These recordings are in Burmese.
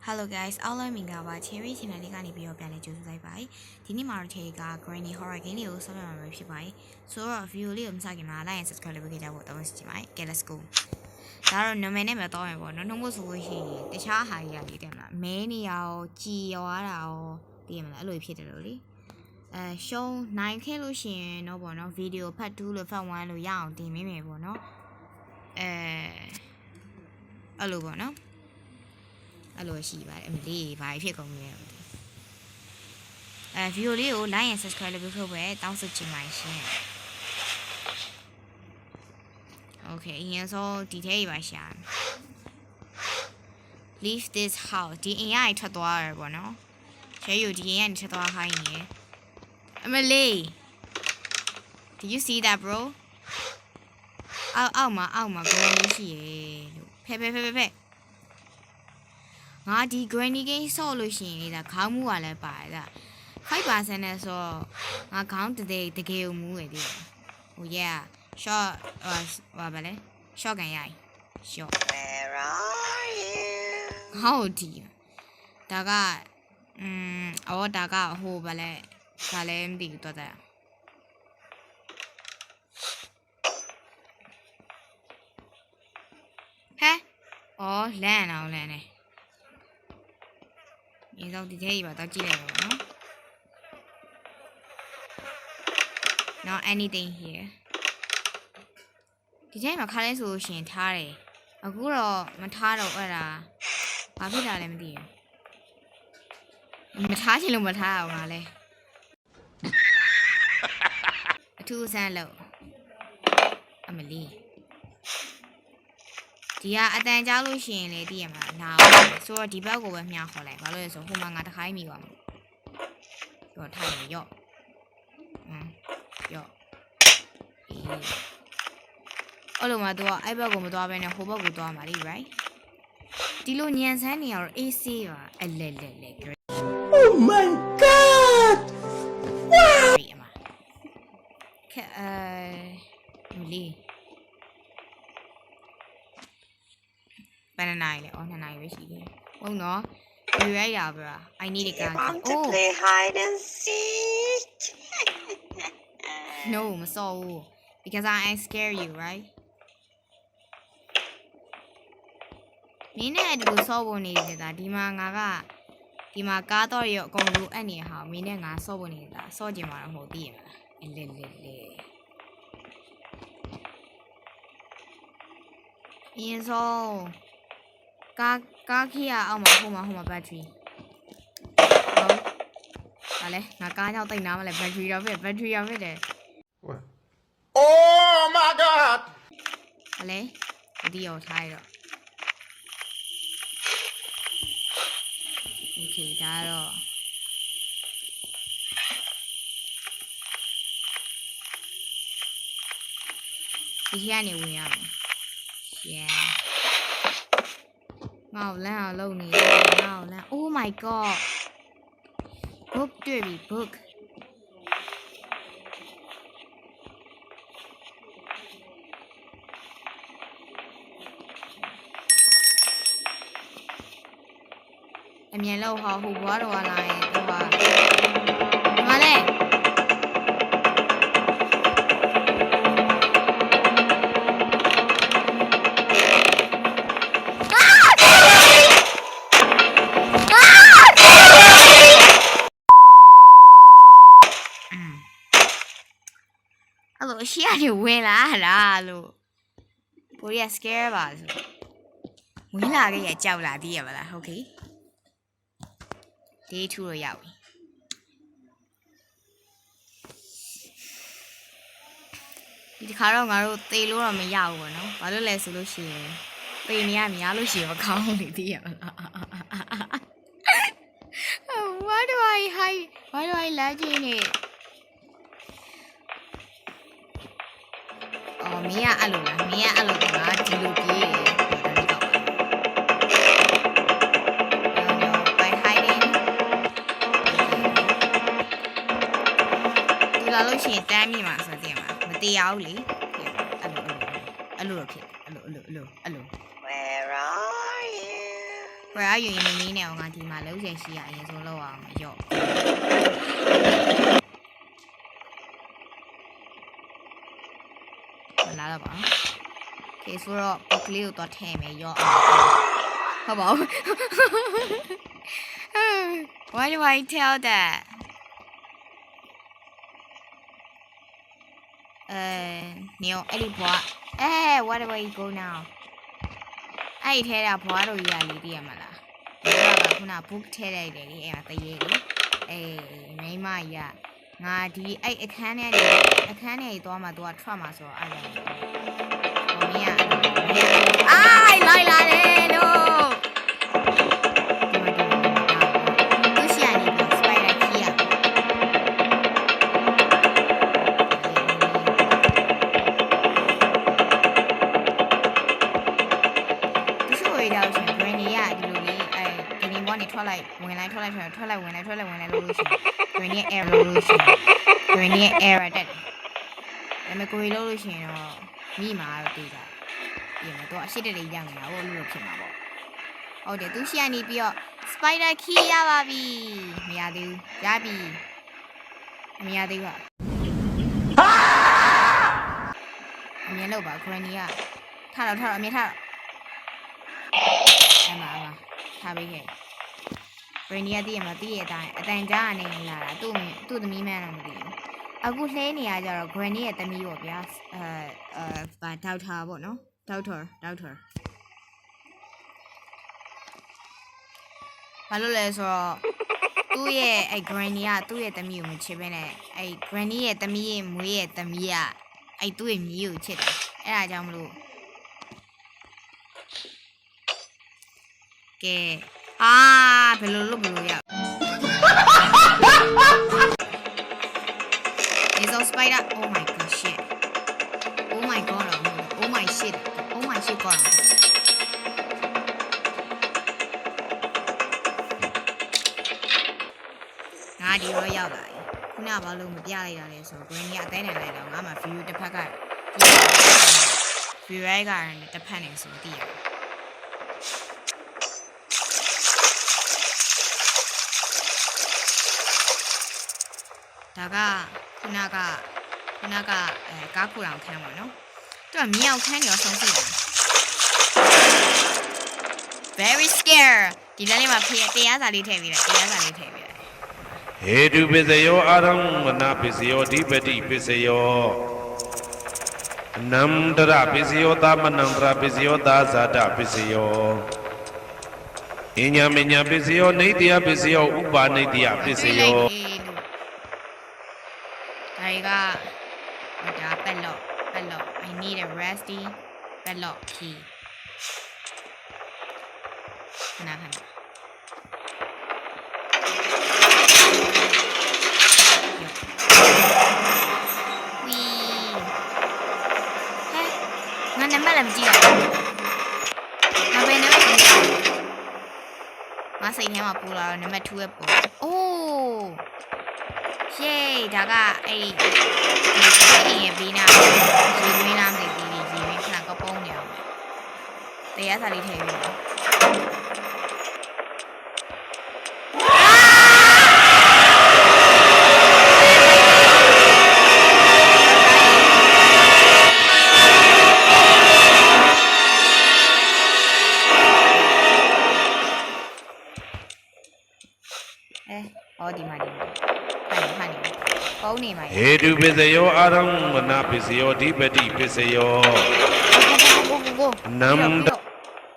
Hello guys, all I'm in about Cherry channel လေးကနေပြီးတော့ပြန်လဲကြိုဆိုလိုက်ပါတယ်။ဒီနေ့မှာတော့ Cherry က Granny Horror Game လေးကိုဆောက်ရမှာပဲဖြစ်ပါတယ်။ဆိုတော့ video လေးကိုမစခင်မှာ like and subscribe လုပ်ပေးကြဖို့တောင်းဆိုချင်ပါတယ်။ Okay, let's go ။ဒါတော့နာမည်နဲ့ပဲတောင်းရပေါ့နော်။နှုတ်ဖို့ဆိုလို့ရှိရင်တခြားဟာကြီးရတယ်တဲ့မလား။မဲနေရောကြည်ရွာတာရောသိရမလား။အဲ့လိုဖြစ်တယ်လို့လေ။ရှုံးနိုင်ခဲ့လို့ရှိရင်တော့ပေါ့နော် video ဖတ်2လို့ဖတ်1လို့ရအောင်တင်မိမယ်ပေါ့နော်။အဲ့လိုပေါ့နော်။အဲ့လိုရှိပါတယ်အမလေးဘာဖြစ်ကုန်လဲဗီဒီယိုလေးကို like and subscribe လုပ်ဖို့ပဲတောင်းဆိုချင်ပါတယ်ရှင် Okay အရင်ဆုံးဒီထဲကြီးပါရှာ Leave this house ဒီအိမ်ကနေထွက်သွားရပေါ့နော်ရှယ်ယူဒီအိမ်ကနေထွက်သွားခိုင်းနေအမလေး Did you see that bro အောက်မှာဘယ်လိုရှိရဲလို့ဖဲငါဒီ Granny Game ဆော့လို့ရှိရင်လေဒါခေါင်းမူကလည်းပါတယ်ဒါ 5% နဲ့ဆိုငါခေါင်းတကယ်မူရသေးတယ်ဟို yeah short ဘာပဲလဲ short ကန်ရိုက် short Where are you ဟောဒီဒါကဒါကဟိုဘာလဲဒါလည်းမသိဘူးတော့တဲ့ဟဲလမ်းနေဒီတော့ဒီထဲကြီးပါတော့ကြည့်လိုက်ပါနော် Not anything here ဒီထဲမှာခါလဲဆိုရှင်ထားတယ်အခုတော့မထားတော့အဲ့ဒါဘာဖြစ်တာလဲမသိဘူးမထားချင်လို့မထားအောင်ငါလဲအထူးဆန်းလို့အမလီဒီကအတန်ကြားလို့ရှိရင်လေသိရမှာနားဆိုတော့ဒီဘက်ကိုပဲမြှောက်ခေါ်လိုက်ဘာလို့လဲဆိုဟိုမှာငါတခိုင်းမိပါမယ်တော့ထားရရော့အဲ့လိုမှတော့အဲ့ဘက်ကိုမသွားဘဲနဲ့ဟိုဘက်ကိုသွားမှာလေ right ဒီလိုညံဆန်းနေရတော့ AC ပါအလဲ Oh my god wow လီဘယ်နိုင်လဲ2နိုင်ပဲရှိတယ်ဟုတ်နော်ဒီရိုက်ရပါ I need a gun to play hide and seek No မစောဘူး because I scare you right မင်းနဲ့ဒီလိုစောဖို့နေနေတာဒီမှာငါကဒီမှာကားတော့ရအကုန်လိုအပ်နေဟာမင်းနဲ့ငါစောဖို့နေတာစောကျင်မှာတော့မဟုတ်သိရမလားလေအင်းဆုံးကားခီးရအောင်မှာဟိုမှာ battery ဟုတ်ဗာလဲငါကားကြောင့်တိတ်နာမလဲ battery တော့ဖြစ်တယ် Oh my god ဗာလဲဒီရောထားရတော့ Okay ဒါတော့ဒီကနေဝင်ရမယ် Yeah ငါ့လမ်းအောင်လုပ်နေတယ်ငါ့လမ်း Oh my god book တွေ့ပြီ book အမြင်လောက်ဟောဟိုဘွားတော်လာရင်ဟိုပါဒီမှာလဲရှေ့ကနေဝင်လာလို့ကိုရီးယား scare ပါဆိုဝင်လာခဲ့ရကြောက်လာသေးရပါလား Okay Day 2တော့ရောက်ပြီဒီခါတော့ငါတို့သေလို့တော့မရဘူးပေါ့နော်ဘာလို့လဲဆိုလို့ရှိရင်သေနေရများလို့ရှိရင်မကောင်းနေသေးရပါလား Why do I like it မင်းကအဲ့လိုလားမင်းကအဲ့လိုကငါဒီလိုပြေးတယ်by hiding ဒီလာလို့ရှိရင်တမ်းမြင်မှာဆိုတဲ့မှာမတရားဘူးလေအဲ့လိုတော့ဖြစ်အဲ့လို Where are you Where are you in the mean now? Auntie Malo, yes, she is so low on your. Another one. Okay, so clear to tame your. How about? Why do I tell that? Neil, where do I go now? I tell a part of reality, Amala. I book tell a lady at the year. Maya. Nadi, I can't Doma do a trauma, so I don't know. I like no. When I lose when you error that I'm a go illusion or me my data. You know, don't sit at a young now or looking about. Oh, the Dushani be your spider key, Yabi, Miadu, Yabi, Miadu. I'm yellow about Corania. Tara, me her. Emma, Tabby. Rania the Madia, a Danjani, to the me man on the a good lady, I got a granny at the me of yes, but doubt her, what no? Doubt her. Hello, let's all. သူ့ရဲ့အဲ့ granny ကသူ့ရဲ့သမီးကိုမချစ်ဘဲနဲ့အဲ့ granny ရဲ့သမီးရဲ့မွေးရဲ့သမီးကအဲ့သူ့ရဲ့မြေးကိုချစ်တယ်အဲ့ဒါကြောင့်မလို့ကဲဘယ်လိုလုပ်လို့ရ It's all spider oh my god shit oh my god oh my shit godဒီရောရောက်လာပြီခုနကဘာလို့မပြလိုက်တာလဲဆိုတော့ green ကအသေးနေလိုက်တော့ငါမှ view တစ်ဖက်က view right ကတစ်ဖက်နေဆိုသိရတယ်ဒါကခုနကကားခုအောင်ခန်းပါနော်သူကမြောက်ခန်းရောဆုံးစီတာ very scared ဒီလမ်းလေးမှာဖေးတရားစာလေးထည့်ပြီးတယ်တရားစာလေးထည့်ပြီးတယ်ဟေတုပစ္စယောအာရံမနာပစ္စယောဓိပတိပစ္စယောနန္တရပစ္စယောသမနန္တရပစ္စယောသာဇာတပစ္စယောအညာမညာပစ္စယောနေတ္တယပစ္စယောဥပါနေတ္တယပစ္စယောဒါကပက်လော့ I need a rusty ပက်လော့ key ခဏငါနံပါတ်လည်းမကြည့်တော့ငါပဲနံပါတ်ငါစိတ်ထဲမှာပူလာတော့နံပါတ်2ပဲပူအိုးရှေးဒါကအဲ့ဒီရဲ့ဘေးနာရေသွင်းလားမသိဘူးရေသွင်းခဏကပုံးနေအောင်တရားစာလေးထည့်ပြီးတော့ဒီမှာဖတ်နေပုံးနေမှာဟေတုပစ္စယောအာရံမနာပစ္စယောဓိပတိပစ္စယောနန္တ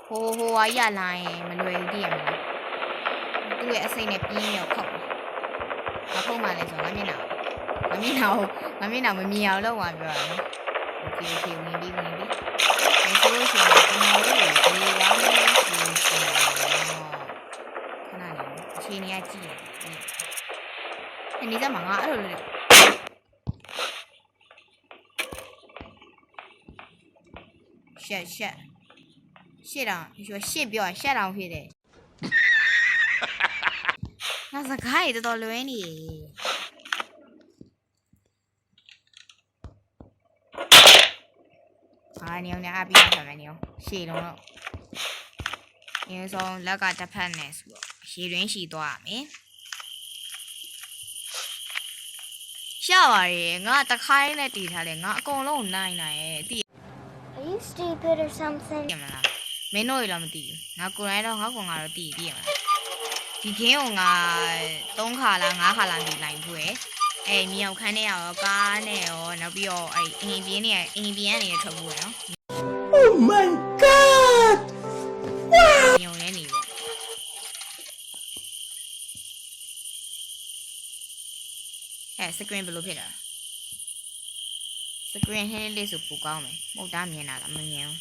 ဟိုဝါရလာရင်မလွယ်ဘူးတည်ရမလားသူ့ရဲ့အစိမ့်နဲ့ပြင်းရောခောက်မဖုံးမှလည်းဆိုငါမျက်နှာမမြင်အောင်လုပ်သွားပြောတာနော်โอเคဝင်ပြီးဒါဆိုလို့ရှိရင်ကျွန်တော်တို့ဒီရောင်းနေဆိုရင်ခဏလေးအချိန်ကြီးကြည့်ရတယ်နေကြမှာငါအဲ့လိုလေရှက်တော့ရှက်ပြောရှက်တောင်ဖြစ်တယ်ငါစကားရတော်လွဲနေနေအောင်အပြီးထားမယ်နေအောင်ရှေ့လုံးတော့ အရင်ဆုံးလက်ကတစ်ဖက်နဲ့ဆိုတော့ရေတွင်းရှည်သွားရမယ်ရှာပါရေငါတခိုင်းနဲ့တည်ထားတယ်ငါအကုန်လုံးနိုင်နိုင်ရဲ့တည် Are you stupid or something? ရမလားမင်းတို့ရတော့မတည်ဘူးငါကိုယ်တိုင်တော့ငါကောင်ကတော့တည်ရမလားဒီခင်းကိုငါ3ခါလား5ခါလားတည်နိုင်ဘူးရဲ့မြောက်ခန်းနဲ့ရောကားနဲ့ရောနောက်ပြီးတော့အင်ပြင်းကနေထွက်ဖို့ရနော် Oh my god! ညုံနေနေပေါ့စကရင်ဘယ်လိုဖြစ်တာစကရင်ဟင်းလေးဆိုပိုကောင်းမယ်မဟုတ်တာမြင်တာလားမမြင်ဘ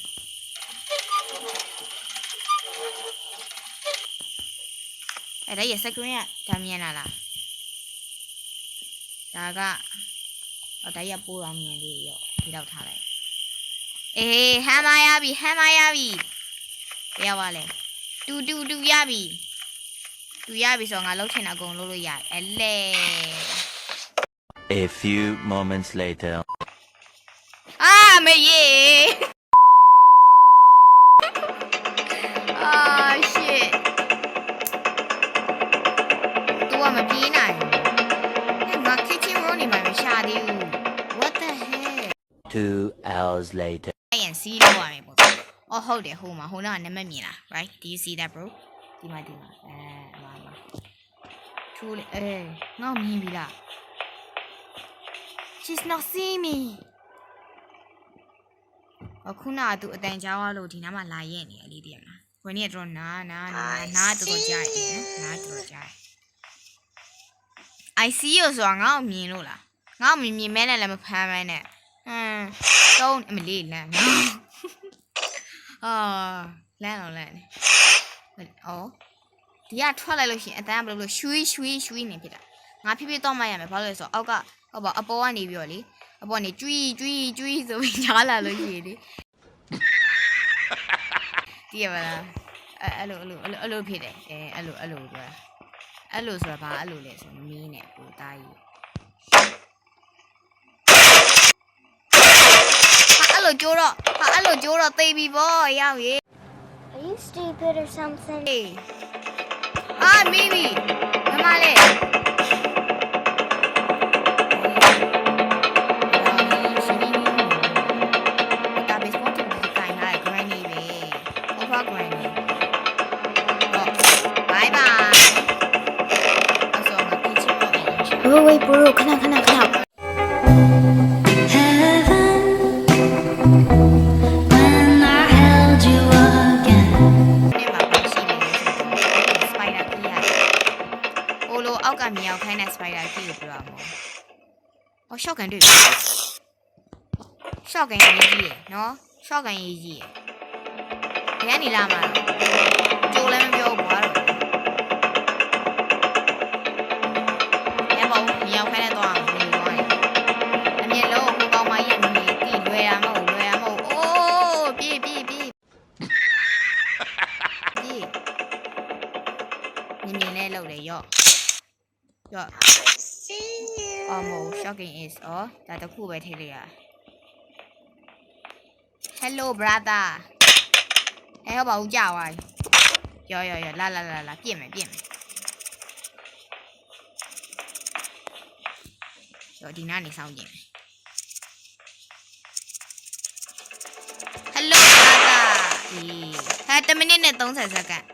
ူးဒါရစကရင်ကဒါမြင်တာလားဒါကဒါရပိုးတော်မြင်လေးရောဒီတော့ထားလိုက်အေးဟမ်မရပြီဘယ်ရောက်ပါလဲတူရပြီဆိုတော့ငါလှုပ်ချင်တာအကုန်လှုပ်လို့ရတယ်အဲ့လေ A few moments later. မေရေshit သူကမပြေးနိုင်ဘူးငါ kitchen roll နေမှာမရှာသေးဘူး what the hell 2 hours later. အဲ့ရင်စီးလို့ရမယ်ပေါ့အော်ဟုတ်တယ်ဟိုတော့နံပါတ်မြင်လား right do you see that bro ဒီမှာမှာထူလေငါမြင်ပြီလား she's not seeing me အခုနကသူအတန်ကြားသွားလို့ဒီနားမှာလာရဲ့နေရလေးတည်းမလားခွေးနေတော့နာတော်ကြားတယ်နာတော်ကြား I see you ဆိုတာငါ့ကိုမြင်လို့လားငါ့ကိုမြင်မဲနဲ့လည်းမဖမ်းမဲနဲ့သုံးအမလေးလမ်းလမ်းတော့လမ်းနေဒီကထွက်လိုက်လို့ရှိရင်အတန်းကဘယ်လိုရွှေ့နေဖြစ်တာငါဖြည်းဖြည်းတော့မှရမယ်ဘာလို့လဲဆိုတော့အောက်ကဟုတ်ပါအပေါ်ကနေပြီးတော့လေအပေါ်ကနေကျွီးဆိုပြီးကြားလာလို့ရှိရင်လေတည်ရပါလားအဲ့လိုဖြစ်တယ်အဲ့လိုပြောအဲ့လိုဆိုတာဘာအဲ့လိုလဲဆိုမင်းနဲ့ကိုသားကြီးအဲ့လိုကျိုးတော့သိပြီပေါ့ရောက်ရေ Are you stupid or something? မိမိမမလေးWait, bro, ခဏ Heaven, when I held you again. စပိုင်ဒါကြီးရတယ်။ဟိုလိုအောက်ကမြောက်ခိုင်းတဲ့စပိုင်ဒါကြီးကိုပြောရမှာ။ရှော့ကန်တွေ့ပြီ။ရှော့ကန်ရေးကြီးရယ်နော်။ရှော့ကန်ရေးကြီးရယ်။ဘယ်ကနေလာမှာလဲ။ကြိုးလည်းမပြောဘူးကွာတော့။မြောက်ခိုင်းတဲ့တော့မနေတော့နဲ့။အမြင်လုံးကိုကောင်းမကြီးအမြင်တီလွယ်ရမဟုတ်။အိုးပြေးမြင်နဲ့လောက်လေရော့ See you. almost shocking is ဒါတခုပဲထိလိုက်ရ Hello brother ဟုတ်ပါဦးကြာသွားရောလာပြင့်မယ်ရောဒီနားနေဆောင်ကြည့်မယ် Hello brother 10မိနစ်နဲ့30စက္ကန့်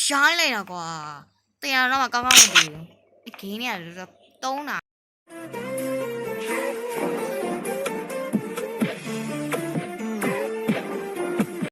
ရှားလိုက်တော့ကွာတရားတော့မှကောင်းမသိဘူးအကင်းနေရတော့တုံးတာ